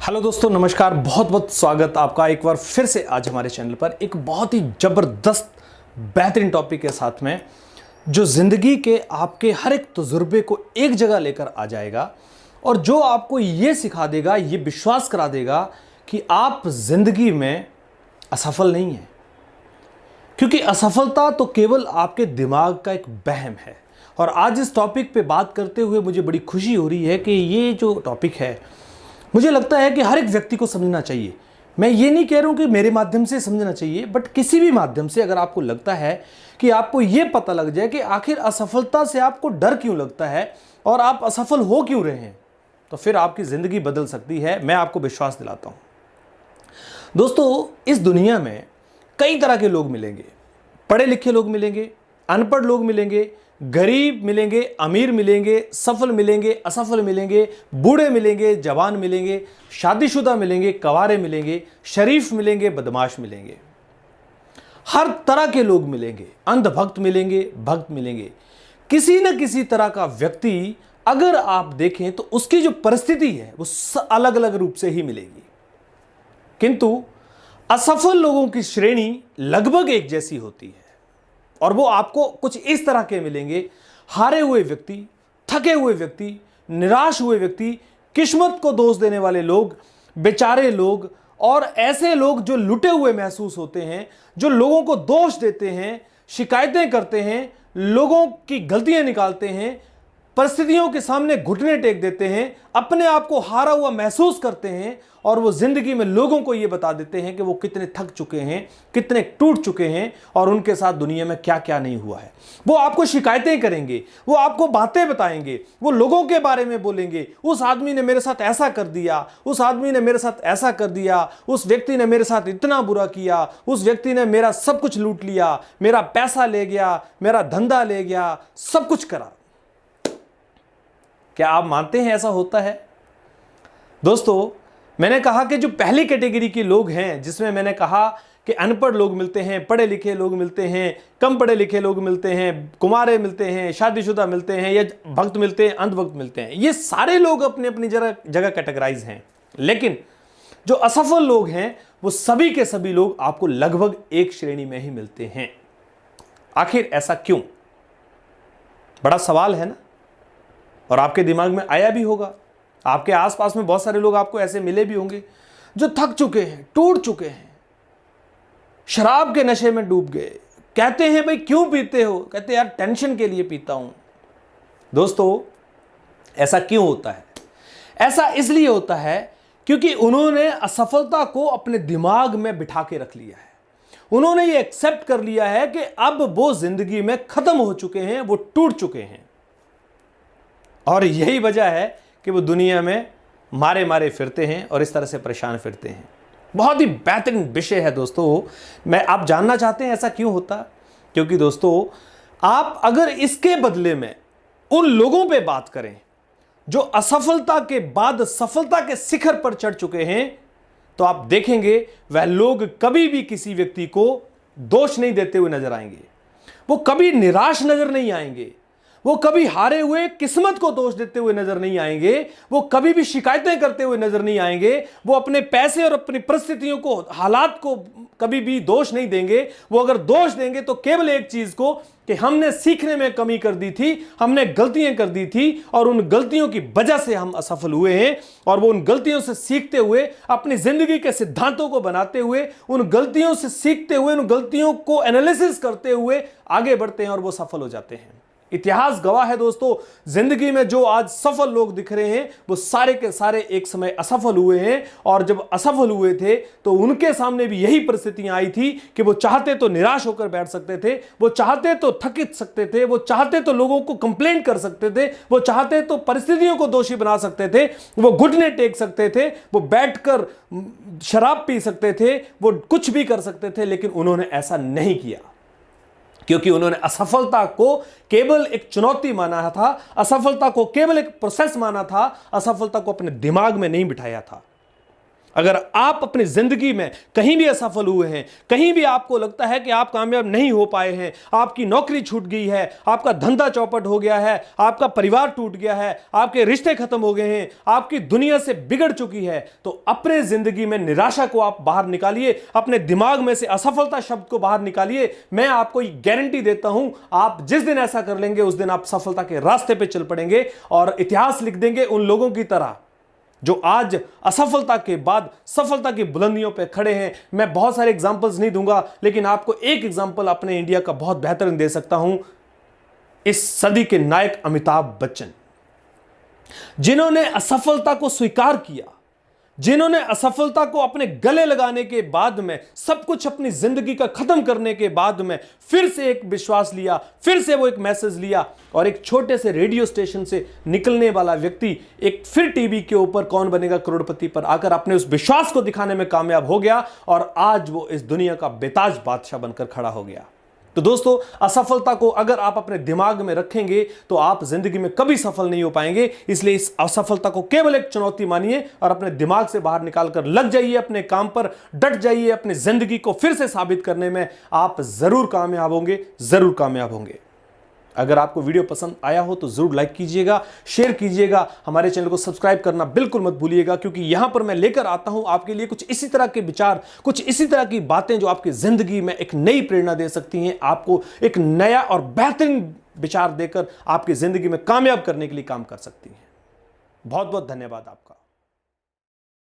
Hello दोस्तों, नमस्कार। बहुत बहुत स्वागत आपका एक बार फिर से आज हमारे चैनल पर एक बहुत ही ज़बरदस्त बेहतरीन टॉपिक के साथ में, जो ज़िंदगी के आपके हर एक तजुर्बे को एक जगह लेकर आ जाएगा और जो आपको ये सिखा देगा, ये विश्वास करा देगा कि आप ज़िंदगी में असफल नहीं हैं। क्योंकि असफलता तो केवल आपके दिमाग का एक वहम है। और आज इस टॉपिक पे बात करते हुए मुझे बड़ी खुशी हो रही है कि ये जो टॉपिक है, मुझे लगता है कि हर एक व्यक्ति को समझना चाहिए। मैं ये नहीं कह रहा हूँ कि मेरे माध्यम से समझना चाहिए, बट किसी भी माध्यम से अगर आपको लगता है कि आपको ये पता लग जाए कि आखिर असफलता से आपको डर क्यों लगता है और आप असफल हो क्यों रहे हैं, तो फिर आपकी ज़िंदगी बदल सकती है। मैं आपको विश्वास दिलाता हूँ। दोस्तों, इस दुनिया में कई तरह के लोग मिलेंगे। पढ़े लिखे लोग मिलेंगे, अनपढ़ लोग मिलेंगे, गरीब मिलेंगे, अमीर मिलेंगे, सफल मिलेंगे, असफल मिलेंगे, बूढ़े मिलेंगे, जवान मिलेंगे, शादीशुदा मिलेंगे, कवारे मिलेंगे, शरीफ मिलेंगे, बदमाश मिलेंगे। हर तरह के लोग मिलेंगे, अंधभक्त मिलेंगे, भक्त मिलेंगे। किसी न किसी तरह का व्यक्ति अगर आप देखें तो उसकी जो परिस्थिति है वो अलग अलग रूप से ही मिलेगी। किंतु असफल लोगों की श्रेणी लगभग एक जैसी होती है और वो आपको कुछ इस तरह के मिलेंगे। हारे हुए व्यक्ति, थके हुए व्यक्ति, निराश हुए व्यक्ति, किस्मत को दोष देने वाले लोग, बेचारे लोग और ऐसे लोग जो लुटे हुए महसूस होते हैं, जो लोगों को दोष देते हैं, शिकायतें करते हैं, लोगों की गलतियां निकालते हैं, परिस्थितियों के सामने घुटने टेक देते हैं, अपने आप को हारा हुआ महसूस करते हैं और वो जिंदगी में लोगों को ये बता देते हैं कि वो कितने थक चुके हैं, कितने टूट चुके हैं और उनके साथ दुनिया में क्या क्या नहीं हुआ है। वो आपको शिकायतें करेंगे, वो आपको बातें बताएंगे, वो लोगों के बारे में बोलेंगे। उस आदमी ने मेरे साथ ऐसा कर दिया, उस आदमी ने मेरे साथ ऐसा कर दिया, उस व्यक्ति ने मेरे साथ इतना बुरा किया, उस व्यक्ति ने मेरा सब कुछ लूट लिया, मेरा पैसा ले गया, मेरा धंधा ले गया, सब कुछ करा। क्या आप मानते हैं ऐसा होता है? दोस्तों, मैंने कहा कि जो पहली कैटेगरी के लोग हैं, जिसमें मैंने कहा कि अनपढ़ लोग मिलते हैं, पढ़े लिखे लोग मिलते हैं, कम पढ़े लिखे लोग मिलते हैं, कुमारे मिलते हैं, शादीशुदा मिलते हैं, या भक्त मिलते हैं, अंधभक्त मिलते हैं। ये सारे लोग अपनी अपनी जगह कैटेगराइज हैं। लेकिन जो असफल लोग हैं वो सभी के सभी लोग आपको लगभग एक श्रेणी में ही मिलते हैं। आखिर ऐसा क्यों? बड़ा सवाल है ना। और आपके दिमाग में आया भी होगा। आपके आसपास में बहुत सारे लोग आपको ऐसे मिले भी होंगे जो थक चुके हैं, टूट चुके हैं, शराब के नशे में डूब गए। कहते हैं भाई क्यों पीते हो? कहते हैं यार टेंशन के लिए पीता हूं। दोस्तों, ऐसा क्यों होता है? ऐसा इसलिए होता है क्योंकि उन्होंने असफलता को अपने दिमाग में बिठा के रख लिया है। उन्होंने ये एक्सेप्ट कर लिया है कि अब वो जिंदगी में खत्म हो चुके हैं, वो टूट चुके हैं। और यही वजह है कि वो दुनिया में मारे मारे फिरते हैं और इस तरह से परेशान फिरते हैं। बहुत ही बेहतरीन विषय है दोस्तों। आप जानना चाहते हैं ऐसा क्यों होता? क्योंकि दोस्तों, आप अगर इसके बदले में उन लोगों पे बात करें जो असफलता के बाद सफलता के शिखर पर चढ़ चुके हैं, तो आप देखेंगे वह लोग कभी भी किसी व्यक्ति को दोष नहीं देते हुए नजर आएंगे। वो कभी निराश नजर नहीं आएंगे। वो कभी हारे हुए किस्मत को दोष देते हुए नजर नहीं आएंगे। वो कभी भी शिकायतें करते हुए नजर नहीं आएंगे। वो अपने पैसे और अपनी परिस्थितियों को, हालात को कभी भी दोष नहीं देंगे। वो अगर दोष देंगे तो केवल एक चीज को, कि हमने सीखने में कमी कर दी थी, हमने गलतियां कर दी थी और उन गलतियों की वजह से हम असफल हुए हैं। और वो उन गलतियों से सीखते हुए, अपनी जिंदगी के सिद्धांतों को बनाते हुए, उन गलतियों से सीखते हुए, उन गलतियों को एनालिसिस करते हुए आगे बढ़ते हैं और वो सफल हो जाते हैं। इतिहास गवाह है दोस्तों, जिंदगी में जो आज सफल लोग दिख रहे हैं वो सारे के सारे एक समय असफल हुए हैं। और जब असफल हुए थे तो उनके सामने भी यही परिस्थितियां आई थी कि वो चाहते तो निराश होकर बैठ सकते थे, वो चाहते तो थक सकते थे, वो चाहते तो लोगों को कंप्लेंट कर सकते थे, वो चाहते तो परिस्थितियों को दोषी बना सकते थे, वो घुटने टेक सकते थे, वो बैठकर शराब पी सकते थे, वो कुछ भी कर सकते थे। लेकिन उन्होंने ऐसा नहीं किया, क्योंकि उन्होंने असफलता को केवल एक चुनौती माना था, असफलता को केवल एक प्रोसेस माना था, असफलता को अपने दिमाग में नहीं बिठाया था। अगर आप अपनी जिंदगी में कहीं भी असफल हुए हैं, कहीं भी आपको लगता है कि आप कामयाब नहीं हो पाए हैं, आपकी नौकरी छूट गई है, आपका धंधा चौपट हो गया है, आपका परिवार टूट गया है, आपके रिश्ते खत्म हो गए हैं, आपकी दुनिया से बिगड़ चुकी है, तो अपने जिंदगी में निराशा को आप बाहर निकालिए, अपने दिमाग में से असफलता शब्द को बाहर निकालिए। मैं आपको गारंटी देता हूं, आप जिस दिन ऐसा कर लेंगे उस दिन आप सफलता के रास्ते पे चल पड़ेंगे और इतिहास लिख देंगे उन लोगों की तरह जो आज असफलता के बाद सफलता की बुलंदियों पे खड़े हैं। मैं बहुत सारे एग्जांपल्स नहीं दूंगा, लेकिन आपको एक एग्जांपल अपने इंडिया का बहुत बेहतरीन दे सकता हूं। इस सदी के नायक अमिताभ बच्चन, जिन्होंने असफलता को स्वीकार किया, जिन्होंने असफलता को अपने गले लगाने के बाद में, सब कुछ अपनी जिंदगी का खत्म करने के बाद में फिर से एक विश्वास लिया, फिर से वो एक मैसेज लिया और एक छोटे से रेडियो स्टेशन से निकलने वाला व्यक्ति एक फिर टीवी के ऊपर कौन बनेगा करोड़पति पर आकर अपने उस विश्वास को दिखाने में कामयाब हो गया और आज वो इस दुनिया का बेताज बादशाह बनकर खड़ा हो गया। तो दोस्तों, असफलता को अगर आप अपने दिमाग में रखेंगे तो आप जिंदगी में कभी सफल नहीं हो पाएंगे। इसलिए इस असफलता को केवल एक चुनौती मानिए और अपने दिमाग से बाहर निकालकर लग जाइए, अपने काम पर डट जाइए। अपनी जिंदगी को फिर से साबित करने में आप जरूर कामयाब होंगे, जरूर कामयाब होंगे। अगर आपको वीडियो पसंद आया हो तो जरूर लाइक कीजिएगा, शेयर कीजिएगा, हमारे चैनल को सब्सक्राइब करना बिल्कुल मत भूलिएगा, क्योंकि यहां पर मैं लेकर आता हूं आपके लिए कुछ इसी तरह के विचार, कुछ इसी तरह की बातें जो आपकी जिंदगी में एक नई प्रेरणा दे सकती हैं, आपको एक नया और बेहतरीन विचार देकर आपकी जिंदगी में कामयाब करने के लिए काम कर सकती हैं। बहुत बहुत धन्यवाद आपका।